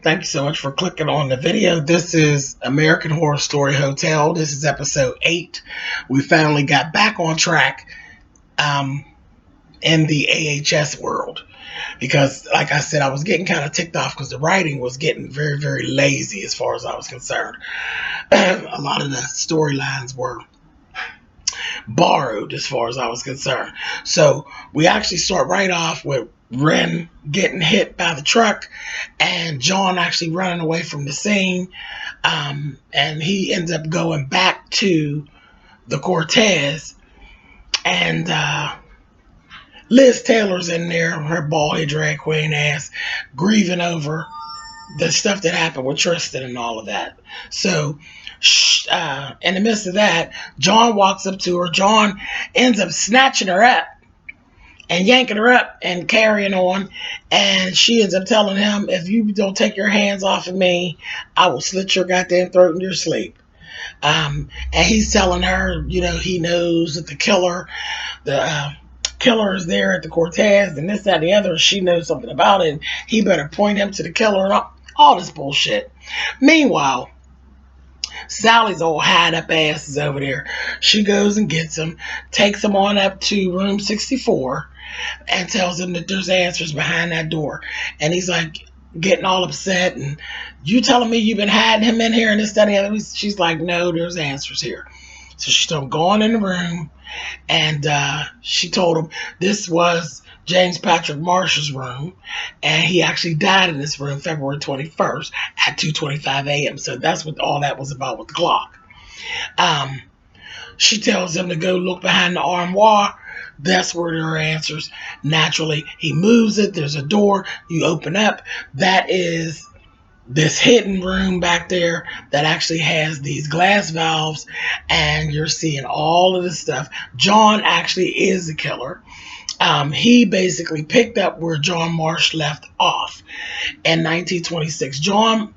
Thank you so much for clicking on the video. This is American Horror Story Hotel. This is episode 8. We finally got back on track in the AHS world. Because, like I said, I was getting kind of ticked off because the writing was getting very, very lazy as far as I was concerned. A lot of the storylines were borrowed as far as I was concerned. So we actually start right off with Ren getting hit by the truck and John actually running away from the scene. And he ends up going back to the Cortez. And Liz Taylor's in there, her bald-head drag queen ass, grieving over the stuff that happened with Tristan and all of that. So in the midst of that, John walks up to her. John ends up snatching her up and yanking her up and carrying on. And she ends up telling him, if you don't take your hands off of me, I will slit your goddamn throat in your sleep. And he's telling her, you know, he knows that the killer is there at the Cortez and this, that, and the other. She knows something about it. He better point him to the killer and all this bullshit. Meanwhile, Sally's old hide up ass is over there. She goes and gets him, takes him on up to room 64 and tells him that there's answers behind that door. And he's like getting all upset. And you telling me you've been hiding him in here and this, that, and the other? She's like, no, there's answers here. So she told him, go on in the room. And she told him this was James Patrick Marsh's room, and he actually died in this room February 21st at 2:25 a.m. So that's what all that was about with the clock. She tells him to go look behind the armoire. That's where there are answers. Naturally, he moves it. There's a door. You open up. That is this hidden room back there that actually has these glass valves, and you're seeing all of this stuff. John actually is the killer. He basically picked up where John Marsh left off in 1926. John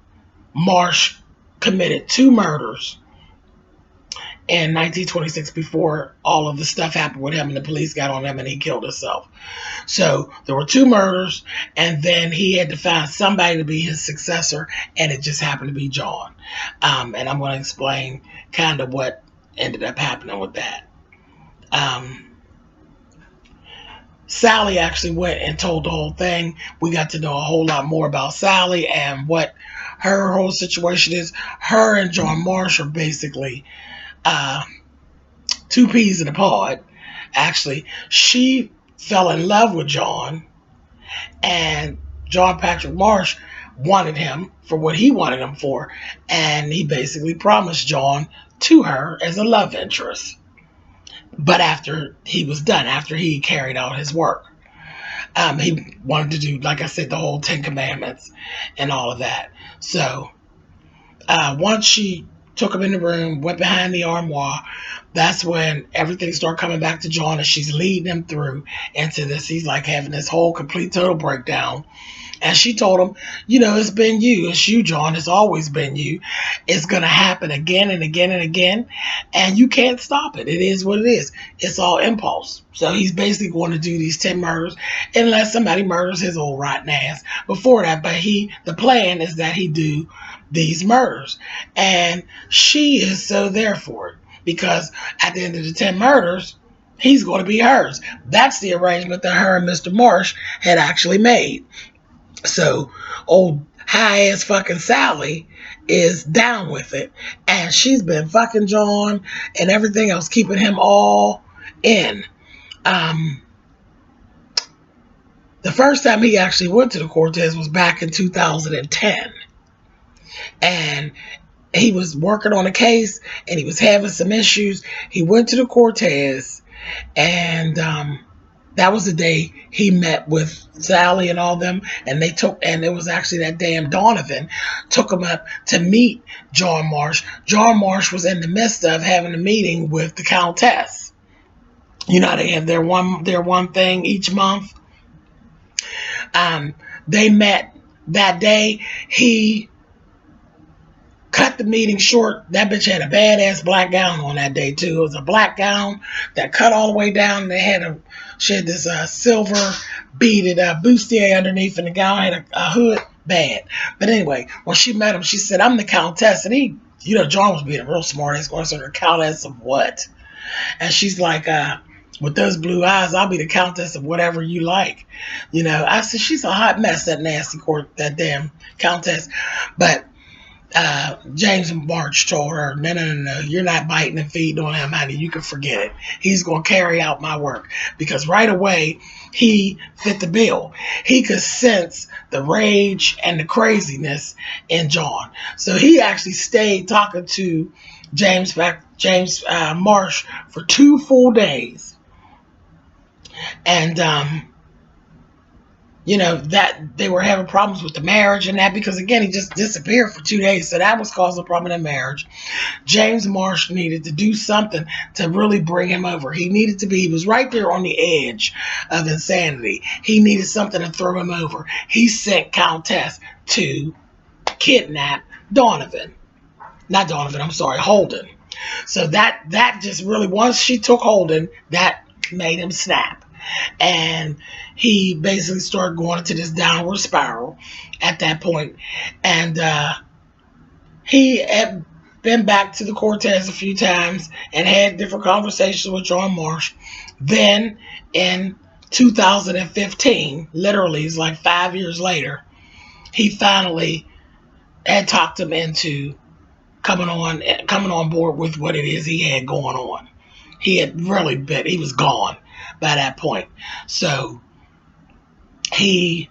Marsh committed 2 murders in 1926 before all of the stuff happened with him and the police got on him and he killed himself. So there were 2 murders, and then he had to find somebody to be his successor, and it just happened to be John. And I'm going to explain kind of what ended up happening with that. Sally actually went and told the whole thing. We got to know a whole lot more about Sally and what her whole situation is. Her and John Marsh are basically 2 peas in a pod. Actually, she fell in love with John, and John Patrick Marsh wanted him for what he wanted him for, and he basically promised John to her as a love interest. But after he was done, after he carried out his work, he wanted to do, like I said, the whole 10 Commandments and all of that. So once she took him in the room, went behind the armoire, that's when everything started coming back to John, and she's leading him through into this. He's like having this whole complete total breakdown. And she told him, you know, it's been you. It's you, John. It's always been you. It's going to happen again and again and again. And you can't stop it. It is what it is. It's all impulse. So he's basically going to do these 10 murders unless somebody murders his old rotten ass before that. But the plan is that he do these murders. And she is so there for it, because at the end of the 10 murders, he's going to be hers. That's the arrangement that her and Mr. Marsh had actually made. So old high-ass fucking Sally is down with it. And she's been fucking John and everything else, keeping him all in. The first time he actually went to the Cortez was back in 2010. And he was working on a case and he was having some issues. He went to the Cortez, and that was the day he met with Sally and all them, and it was actually that damn Donovan took him up to meet John Marsh. John Marsh was in the midst of having a meeting with the Countess. You know, they have their one thing each month. They met that day. He cut the meeting short. That bitch had a badass black gown on that day too. It was a black gown that cut all the way down. She had this silver beaded bustier underneath, and the gown had a hood bad. But anyway, when she met him, she said, "I'm the Countess," and he, John was being real smart. He's going to say, "Countess of what?" And she's like, "With those blue eyes, I'll be the Countess of whatever you like." I said, "She's a hot mess, that nasty that damn Countess." But James March told her, no, you're not biting and feeding on him, honey. You can forget it. He's going to carry out my work. Because right away, he fit the bill. He could sense the rage and the craziness in John. So he actually stayed talking to James Marsh for 2 full days. And, that they were having problems with the marriage and that, because again, he just disappeared for 2 days. So that was causing a problem in the marriage. James Marsh needed to do something to really bring him over. He was right there on the edge of insanity. He needed something to throw him over. He sent Countess to kidnap Holden. So that just really, once she took Holden, that made him snap. And he basically started going into this downward spiral at that point. And he had been back to the Cortez a few times and had different conversations with John Marsh. Then in 2015, literally, it's like 5 years later, he finally had talked him into coming on board with what it is he had going on. He was gone by that point. So he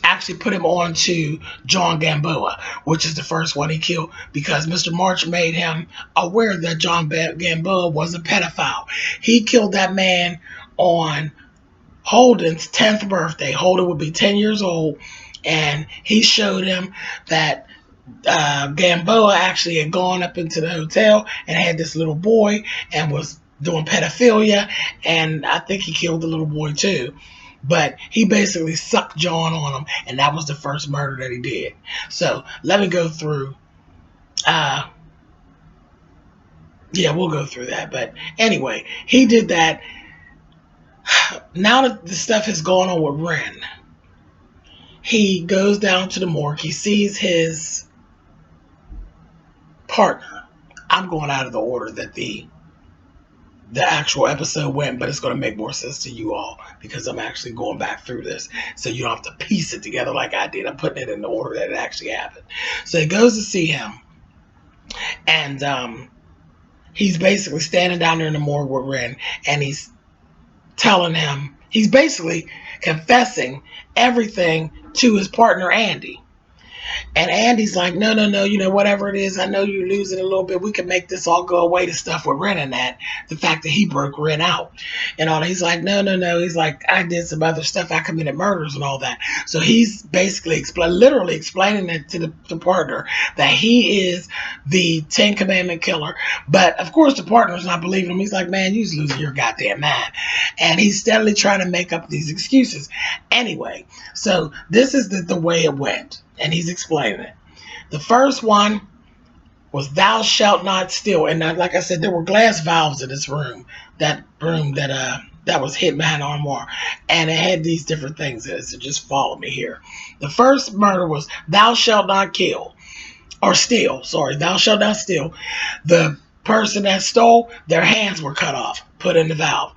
actually put him on to John Gamboa, which is the first one he killed, because Mr. March made him aware that John Gamboa was a pedophile. He killed that man on Holden's 10th birthday. Holden would be 10 years old, and he showed him that Gamboa actually had gone up into the hotel and had this little boy and was doing pedophilia, and I think he killed the little boy too. But he basically sucked John on him, and that was the first murder that he did. So let me go through. We'll go through that. But anyway, he did that. Now that the stuff has gone on with Ren, he goes down to the morgue. He sees his partner. I'm going out of the order that the actual episode went, but it's going to make more sense to you all because I'm actually going back through this, so you don't have to piece it together like I did. I'm putting it in the order that it actually happened. So he goes to see him, and he's basically standing down there in the morgue with Ren, and he's telling him, he's basically confessing everything to his partner Andy. And Andy's like, no, whatever it is, I know you're losing a little bit. We can make this all go away, the stuff with Ren and that. The fact that he broke Ren out and all that. He's like, no. He's like, I did some other stuff. I committed murders and all that. So he's basically literally explaining it to the partner that he is the 10 Commandment killer. But of course, the partner's not believing him. He's like, man, you're losing your goddamn mind. And he's steadily trying to make up these excuses. Anyway, so this is the way it went. And he's explaining it. The first one was "Thou shalt not steal," and like I said, there were glass valves in this room. That room that was hidden behind the armoire, and it had these different things in it. So just follow me here. The first murder was "Thou shalt not kill," or steal. Sorry, "Thou shalt not steal." The person that stole, their hands were cut off, put in the valve.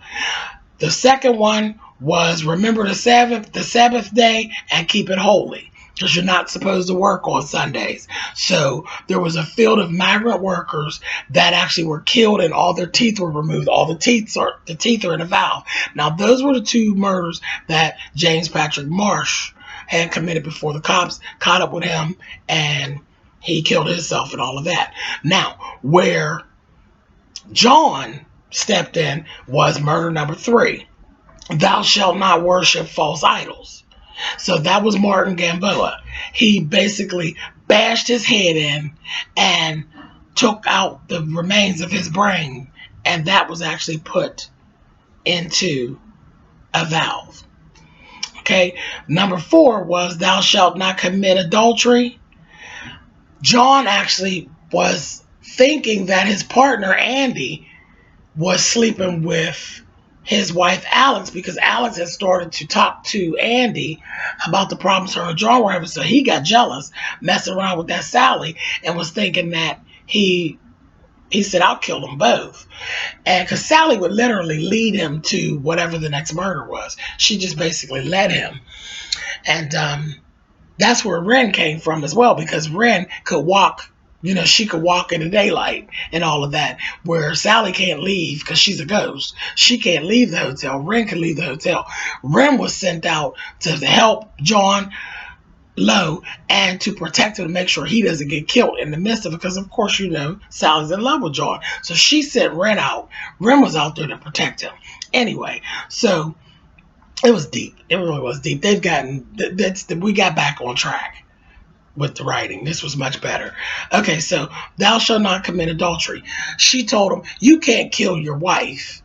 The second one was "Remember the Sabbath day, and keep it holy," because you're not supposed to work on Sundays. So there was a field of migrant workers that actually were killed, and all their teeth were removed. All the teeth are in a valve. Now, those were the 2 murders that James Patrick Marsh had committed before the cops caught up with him, and he killed himself and all of that. Now, where John stepped in was murder number 3. "Thou shalt not worship false idols." So that was Martin Gamboa. He basically bashed his head in and took out the remains of his brain, and that was actually put into a valve. Okay, number 4 was "Thou shalt not commit adultery." John actually was thinking that his partner Andy was sleeping with his wife Alex, because Alex had started to talk to Andy about the problems her and John were having. So he got jealous, messing around with that Sally, and was thinking that he said, I'll kill them both. And because Sally would literally lead him to whatever the next murder was. She just basically led him. And that's where Ren came from as well, because Ren could walk, she could walk in the daylight and all of that, where Sally can't leave because she's a ghost. She can't leave the hotel. Ren can leave the hotel. Ren was sent out to help John Lowe and to protect him, to make sure he doesn't get killed in the midst of it, because of course Sally's in love with John, so she sent Ren out. Ren was out there to protect him anyway. So it was deep. It really was deep. We got back on track with the writing. This was much better. Okay, so thou shalt not commit adultery. She told him, you can't kill your wife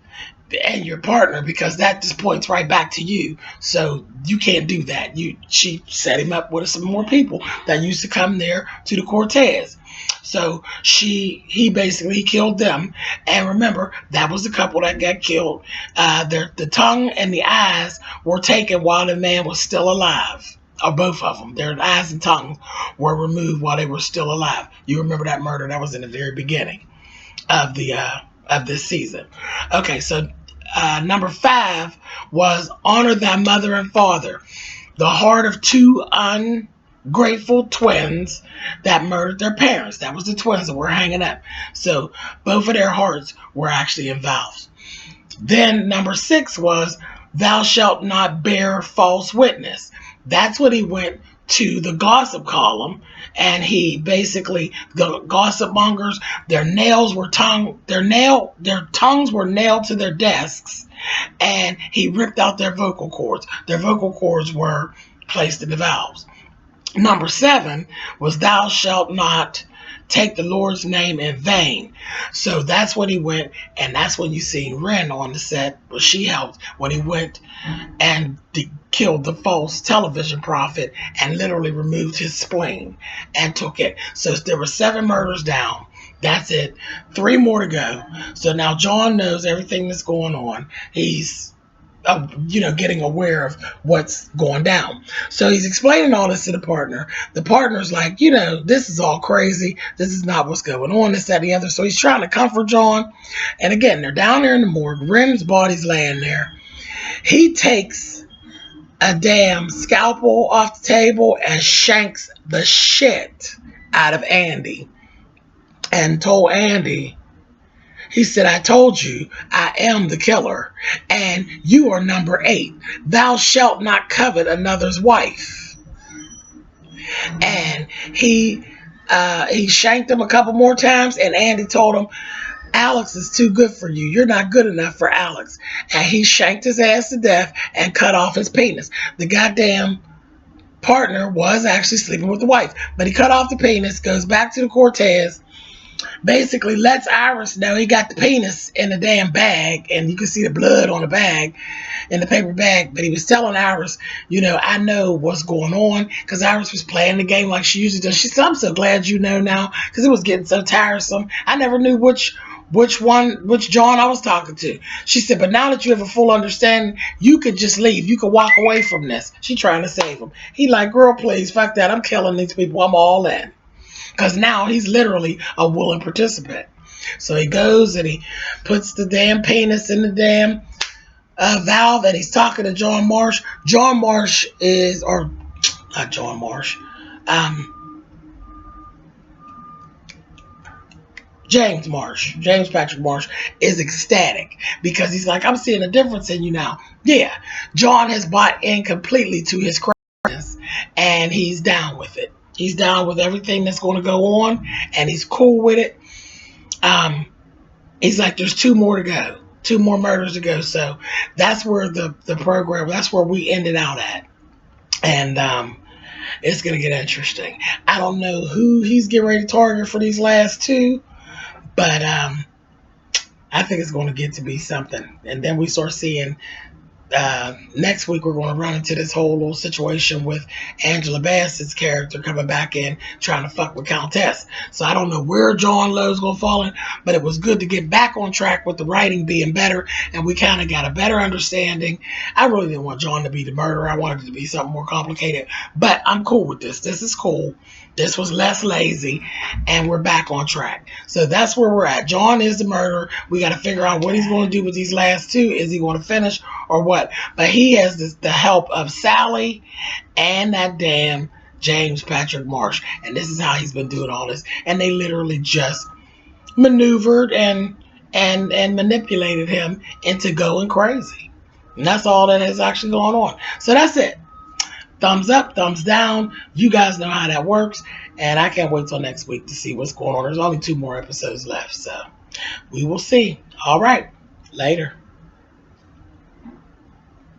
and your partner, because that just points right back to you. So you can't do that. She set him up with some more people that used to come there to the Cortez. So he basically killed them. And remember, that was the couple that got killed. The tongue and the eyes were taken while the man was still alive. Or both of them. Their eyes and tongues were removed while they were still alive. You remember that murder? That was in the very beginning of this season. Okay, so number 5 was honor thy mother and father. The heart of 2 ungrateful twins that murdered their parents. That was the twins that were hanging up. So both of their hearts were actually involved. Then number 6 was thou shalt not bear false witness. That's when he went to the gossip column, and he basically, the gossip mongers, their tongues were nailed to their desks, and he ripped out their vocal cords. Their vocal cords were placed in the valves. Number 7 was thou shalt not take the Lord's name in vain. So that's when he went, and that's when you see Ren on the set, but she helped when he went and killed the false television prophet and literally removed his spleen and took it. So there were 7 murders down. That's it. 3 more to go. So now John knows everything that's going on. He's getting aware of what's going down. So he's explaining all this to the partner. The partner's like, this is all crazy. This is not what's going on, this, that, and the other. So he's trying to comfort John. And again, they're down there in the morgue. Ren's body's laying there. He takes a damn scalpel off the table and shanks the shit out of Andy. And told Andy, he said, I told you, I am the killer, and you are number 8. Thou shalt not covet another's wife. And he shanked him a couple more times, and Andy told him, Alex is too good for you. You're not good enough for Alex. And he shanked his ass to death and cut off his penis. The goddamn partner was actually sleeping with the wife, but he cut off the penis, goes back to the Cortez, basically lets Iris know he got the penis in a damn bag, and you can see the blood on the bag, in the paper bag. But he was telling Iris, I know what's going on, because Iris was playing the game like she usually does. She said, I'm so glad you know now, because it was getting so tiresome. I never knew which John I was talking to. She said, but now that you have a full understanding, you could just leave. You could walk away from this. She trying to save him. He like, girl, please, fuck that. I'm killing these people. I'm all in. Because now he's literally a willing participant. So he goes and he puts the damn penis in the damn valve, and he's talking to John Marsh. John Marsh is, or not John Marsh, James Patrick Marsh is ecstatic, because he's like, I'm seeing a difference in you now. Yeah, John has bought in completely to his craziness, and he's down with it. He's down with everything that's going to go on, and he's cool with it. He's like, there's 2 more to go, 2 more murders to go. So that's where the program, that's where we ended out at. And it's going to get interesting. I don't know who he's getting ready to target for these last 2, but I think it's going to get to be something. And then we start seeing Next week we're going to run into this whole little situation with Angela Bassett's character coming back in trying to fuck with Countess. So I don't know where John Lowe's going to fall in, but it was good to get back on track with the writing being better, and we kind of got a better understanding. I really didn't want John to be the murderer. I wanted it to be something more complicated, but I'm cool with this. This is cool. This was less lazy, and we're back on track. So that's where we're at. John is the murderer. We got to figure out what he's going to do with these last two. Is he going to finish or what? But he has the help of Sally and that damn James Patrick Marsh. And this is how he's been doing all this. And they literally just maneuvered and manipulated him into going crazy. And that's all that is actually going on. So that's it. Thumbs up, thumbs down. You guys know how that works. And I can't wait till next week to see what's going on. There's only 2 more episodes left. So we will see. All right. Later.